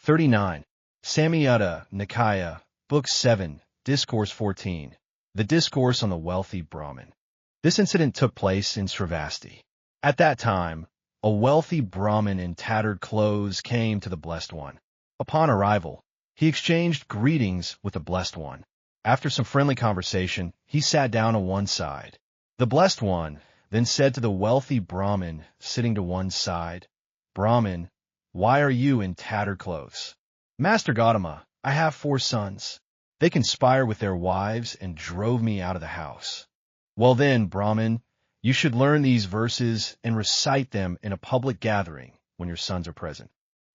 39. Samyutta Nikaya, Book 7, Discourse 14. The Discourse on the Wealthy Brahmin. This incident took place in Sravasti. At that time, a wealthy Brahmin in tattered clothes came to the Blessed One. Upon arrival, he exchanged greetings with the Blessed One. After some friendly conversation, he sat down on one side. The Blessed One then said to the wealthy Brahmin sitting to one side, "Brahmin, why are you in tattered clothes?" "Master Gautama, I have 4 sons. They conspired with their wives and drove me out of the house." "Well then, Brahmin, you should learn these verses and recite them in a public gathering when your sons are present.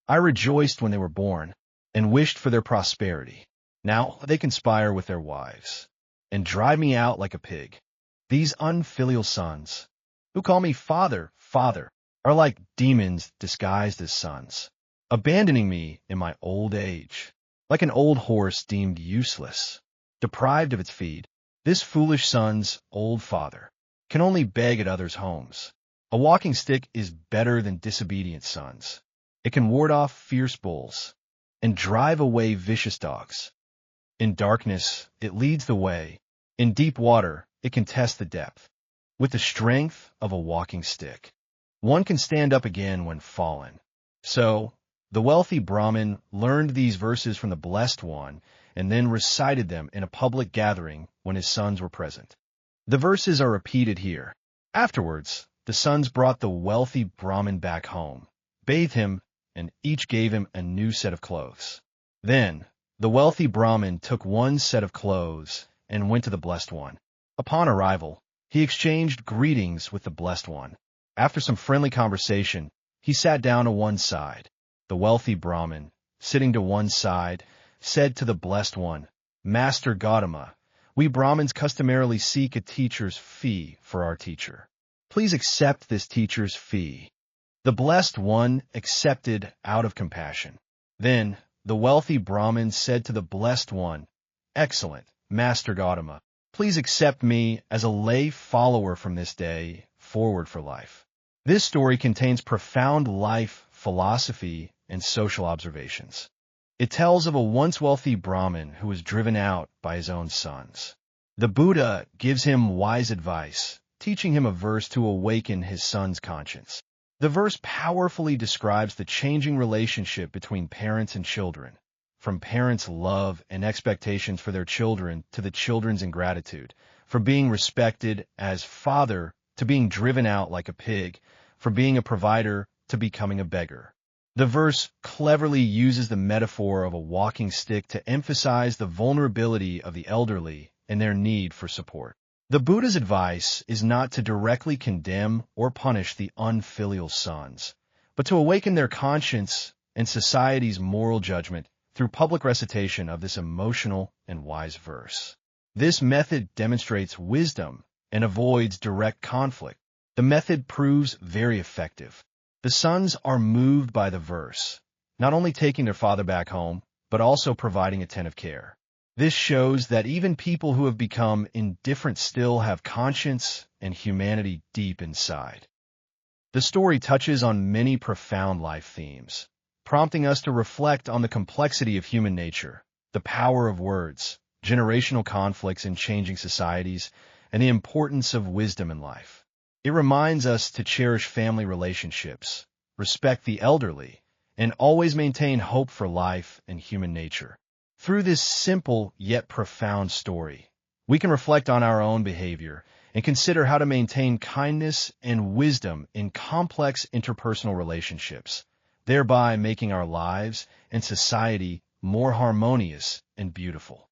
I rejoiced when they were born and wished for their prosperity. Now they conspire with their wives and drive me out like a pig. These unfilial sons, who call me father, father, are like demons disguised as sons, abandoning me in my old age, like an old horse deemed useless, deprived of its feed. This foolish son's old father can only beg at others' homes. A walking stick is better than disobedient sons. It can ward off fierce bulls and drive away vicious dogs. In darkness, it leads the way. In deep water, it can test the depth. With the strength of a walking stick, one can stand up again when fallen." So, the wealthy Brahmin learned these verses from the Blessed One and then recited them in a public gathering when his sons were present. The verses are repeated here. Afterwards, the sons brought the wealthy Brahmin back home, bathed him, and each gave him a new set of clothes. Then, the wealthy Brahmin took one set of clothes and went to the Blessed One. Upon arrival, he exchanged greetings with the Blessed One. After some friendly conversation, he sat down on one side. The wealthy Brahmin, sitting to one side, said to the Blessed One, "Master Gautama, we Brahmins customarily seek a teacher's fee for our teacher. Please accept this teacher's fee." The Blessed One accepted out of compassion. Then the wealthy Brahmin said to the Blessed One, "Excellent, Master Gautama, please accept me as a lay follower from this day forward for life." This story contains profound life philosophy and social observations. It tells of a once wealthy Brahmin who was driven out by his own sons. The Buddha gives him wise advice, teaching him a verse to awaken his son's conscience. The verse powerfully describes the changing relationship between parents and children, from parents' love and expectations for their children to the children's ingratitude, from being respected as father to being driven out like a pig, from being a provider to becoming a beggar. The verse cleverly uses the metaphor of a walking stick to emphasize the vulnerability of the elderly and their need for support. The Buddha's advice is not to directly condemn or punish the unfilial sons, but to awaken their conscience and society's moral judgment through public recitation of this emotional and wise verse. This method demonstrates wisdom and avoids direct conflict. The method proves very effective. The sons are moved by the verse, not only taking their father back home, but also providing attentive care. This shows that even people who have become indifferent still have conscience and humanity deep inside. The story touches on many profound life themes, prompting us to reflect on the complexity of human nature, the power of words, generational conflicts in changing societies, and the importance of wisdom in life. It reminds us to cherish family relationships, respect the elderly, and always maintain hope for life and human nature. Through this simple yet profound story, we can reflect on our own behavior and consider how to maintain kindness and wisdom in complex interpersonal relationships, thereby making our lives and society more harmonious and beautiful.